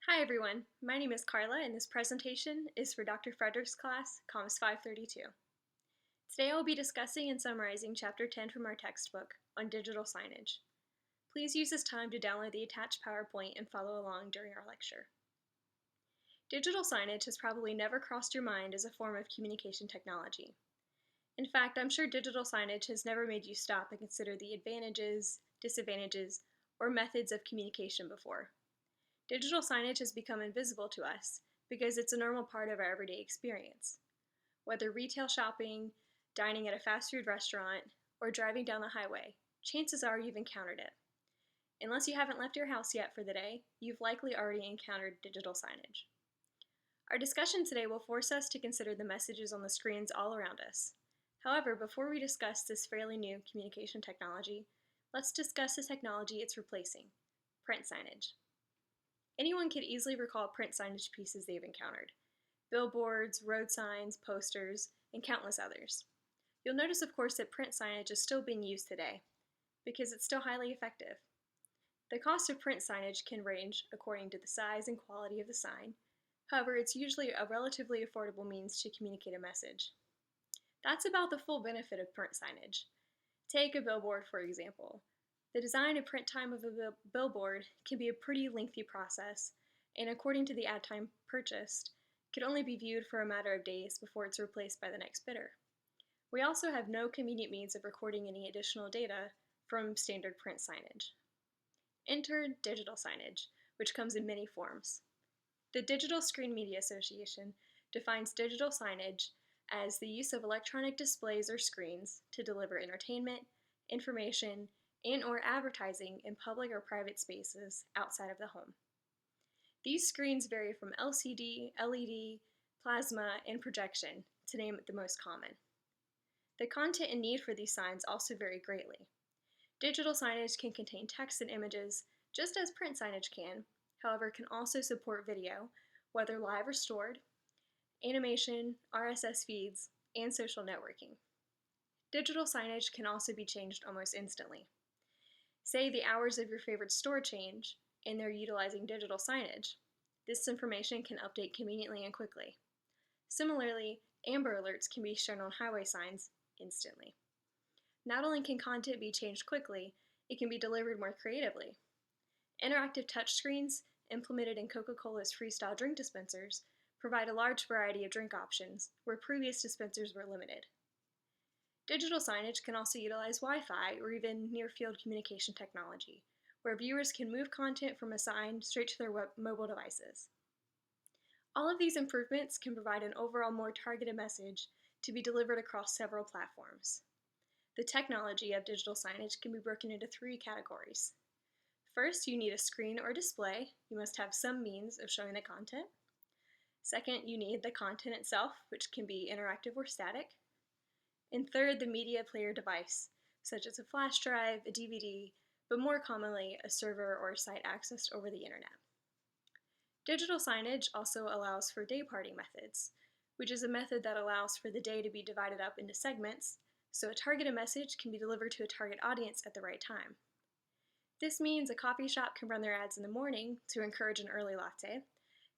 Hi everyone, my name is Carla and this presentation is for Dr. Frederick's class, COMS 532. Today I will be discussing and summarizing Chapter 10 from our textbook on digital signage. Please use this time to download the attached PowerPoint and follow along during our lecture. Digital signage has probably never crossed your mind as a form of communication technology. In fact, I'm sure digital signage has never made you stop and consider the advantages, disadvantages, or methods of communication before. Digital signage has become invisible to us because it's a normal part of our everyday experience. Whether retail shopping, dining at a fast food restaurant, or driving down the highway, chances are you've encountered it. Unless you haven't left your house yet for the day, you've likely already encountered digital signage. Our discussion today will force us to consider the messages on the screens all around us. However, before we discuss this fairly new communication technology, let's discuss the technology it's replacing: print signage. Anyone could easily recall print signage pieces they've encountered: billboards, road signs, posters, and countless others. You'll notice, of course, that print signage is still being used today because it's still highly effective. The cost of print signage can range according to the size and quality of the sign. However, it's usually a relatively affordable means to communicate a message. That's about the full benefit of print signage. Take a billboard, for example. The design and print time of a billboard can be a pretty lengthy process, and according to the ad time purchased, could only be viewed for a matter of days before it's replaced by the next bidder. We also have no convenient means of recording any additional data from standard print signage. Enter digital signage, which comes in many forms. The Digital Screen Media Association defines digital signage as the use of electronic displays or screens to deliver entertainment, information, and/or advertising in public or private spaces outside of the home. These screens vary from LCD, LED, plasma, and projection, to name the most common. The content and need for these signs also vary greatly. Digital signage can contain text and images, just as print signage can, however, can also support video, whether live or stored, animation, RSS feeds, and social networking. Digital signage can also be changed almost instantly. Say the hours of your favorite store change, and they're utilizing digital signage. This information can update conveniently and quickly. Similarly, Amber Alerts can be shown on highway signs instantly. Not only can content be changed quickly, it can be delivered more creatively. Interactive touchscreens, implemented in Coca-Cola's Freestyle drink dispensers, provide a large variety of drink options, where previous dispensers were limited. Digital signage can also utilize Wi-Fi or even near-field communication technology, where viewers can move content from a sign straight to their mobile devices. All of these improvements can provide an overall more targeted message to be delivered across several platforms. The technology of digital signage can be broken into three categories. First, you need a screen or display. You must have some means of showing the content. Second, you need the content itself, which can be interactive or static. And third, the media player device, such as a flash drive, a DVD, but more commonly a server or a site accessed over the internet. Digital signage also allows for day parting methods, which is a method that allows for the day to be divided up into segments, so a targeted message can be delivered to a target audience at the right time. This means a coffee shop can run their ads in the morning to encourage an early latte,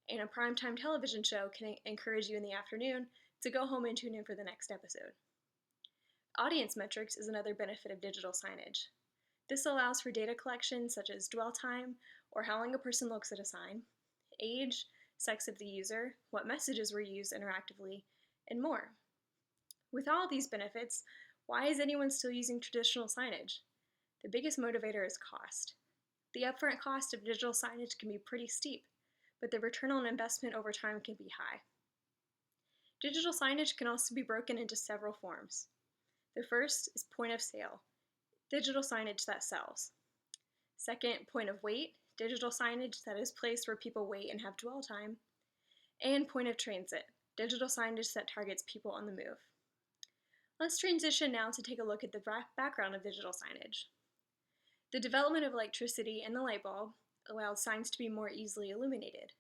and a primetime television show can encourage you in the afternoon to go home and tune in for the next episode. Audience metrics is another benefit of digital signage. This allows for data collection such as dwell time, or how long a person looks at a sign, age, sex of the user, what messages were used interactively, and more. With all these benefits, why is anyone still using traditional signage? The biggest motivator is cost. The upfront cost of digital signage can be pretty steep, but the return on investment over time can be high. Digital signage can also be broken into several forms. The first is point of sale, digital signage that sells. Second, point of wait, digital signage that is placed where people wait and have dwell time. And point of transit, digital signage that targets people on the move. Let's transition now to take a look at the background of digital signage. The development of electricity and the light bulb allowed signs to be more easily illuminated.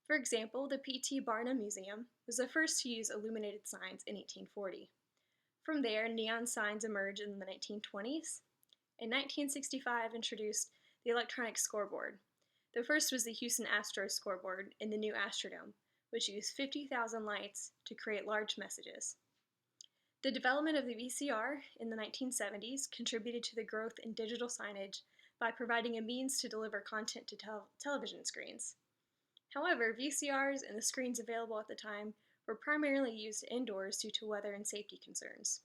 For example, the P.T. Barnum Museum was the first to use illuminated signs in 1840. From there, neon signs emerged in the 1920s. In 1965, introduced the electronic scoreboard, The first was the Houston Astros scoreboard in the new Astrodome, which used 50,000 lights to create large messages. The development of the VCR in the 1970s contributed to the growth in digital signage by providing a means to deliver content to television screens. However, VCRs and the screens available at the time were primarily used indoors due to weather and safety concerns.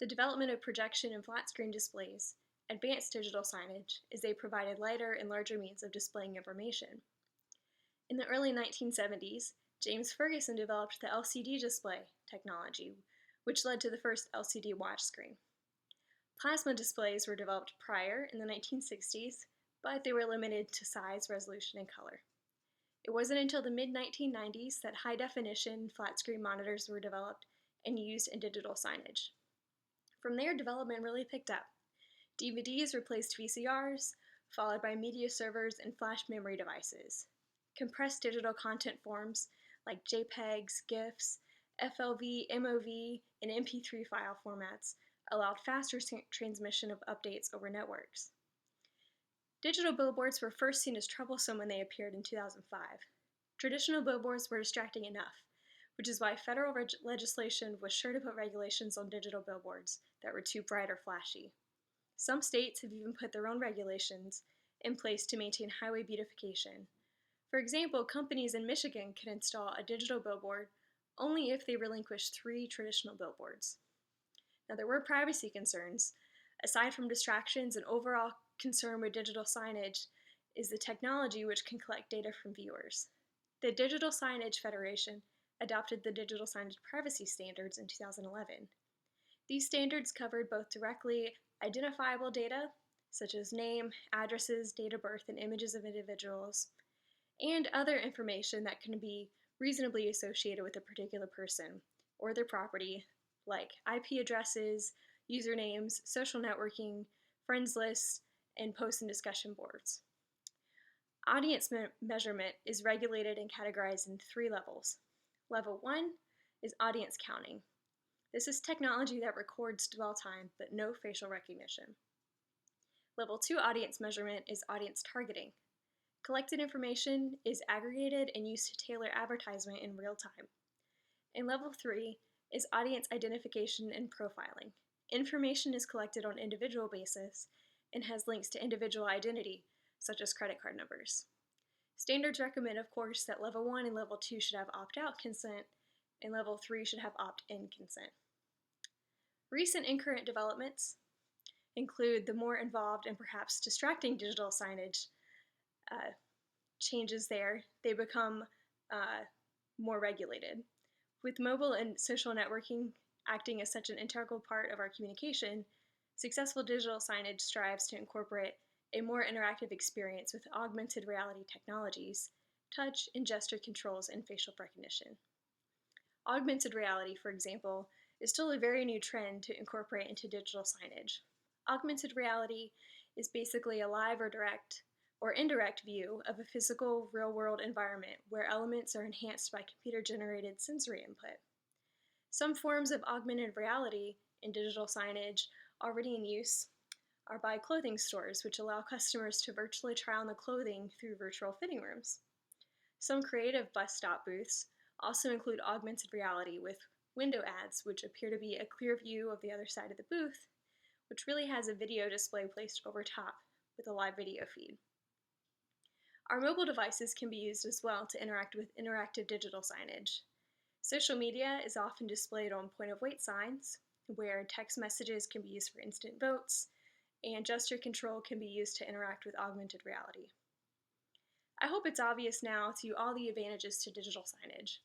The development of projection and flat screen displays advanced digital signage as they provided lighter and larger means of displaying information. In the early 1970s, James Ferguson developed the LCD display technology, which led to the first LCD watch screen. Plasma displays were developed prior in the 1960s, but they were limited to size, resolution, and color. It wasn't until the mid-1990s that high-definition flat-screen monitors were developed and used in digital signage. From there, development really picked up. DVDs replaced VCRs, followed by media servers and flash memory devices. Compressed digital content forms like JPEGs, GIFs, FLV, MOV, and MP3 file formats allowed faster transmission of updates over networks. Digital billboards were first seen as troublesome when they appeared in 2005. Traditional billboards were distracting enough, which is why federal legislation was sure to put regulations on digital billboards that were too bright or flashy. Some states have even put their own regulations in place to maintain highway beautification. For example, companies in Michigan can install a digital billboard only if they relinquish 3 traditional billboards. Now, there were privacy concerns. Aside from distractions and overall concern with digital signage is the technology which can collect data from viewers. The Digital Signage Federation adopted the Digital Signage Privacy Standards in 2011. These standards covered both directly identifiable data, such as name, addresses, date of birth, and images of individuals, and other information that can be reasonably associated with a particular person or their property, like IP addresses, usernames, social networking, friends lists, and post and discussion boards. Audience measurement is regulated and categorized in 3 levels. Level 1 is audience counting. This is technology that records dwell time, but no facial recognition. Level 2 audience measurement is audience targeting. Collected information is aggregated and used to tailor advertisement in real time. And level 3 is audience identification and profiling. Information is collected on an individual basis and has links to individual identity, such as credit card numbers. Standards recommend, of course, that level 1 and level 2 should have opt-out consent, and level 3 should have opt-in consent. Recent and current developments include the more involved and perhaps distracting digital signage changes there. They become more regulated. With mobile and social networking acting as such an integral part of our communication, successful digital signage strives to incorporate a more interactive experience with augmented reality technologies, touch and gesture controls, and facial recognition. Augmented reality, for example, is still a very new trend to incorporate into digital signage. Augmented reality is basically a live or direct or indirect view of a physical, real-world environment where elements are enhanced by computer-generated sensory input. Some forms of augmented reality in digital signage already in use are by clothing stores, which allow customers to virtually try on the clothing through virtual fitting rooms. Some creative bus stop booths also include augmented reality with window ads, which appear to be a clear view of the other side of the booth, which really has a video display placed over top with a live video feed. Our mobile devices can be used as well to interact with interactive digital signage. Social media is often displayed on point-of-weight signs, where text messages can be used for instant votes, and gesture control can be used to interact with augmented reality. I hope it's obvious now to you all the advantages to digital signage.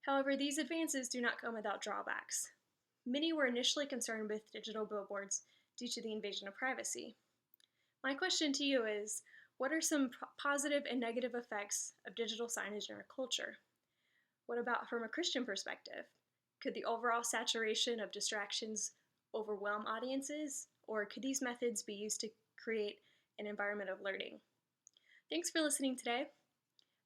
However, these advances do not come without drawbacks. Many were initially concerned with digital billboards due to the invasion of privacy. My question to you is, what are some positive and negative effects of digital signage in our culture? What about from a Christian perspective? Could the overall saturation of distractions overwhelm audiences, or could these methods be used to create an environment of learning? Thanks for listening today.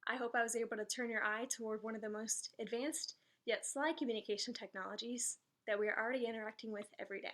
I hope I was able to turn your eye toward one of the most advanced yet sly communication technologies that we are already interacting with every day.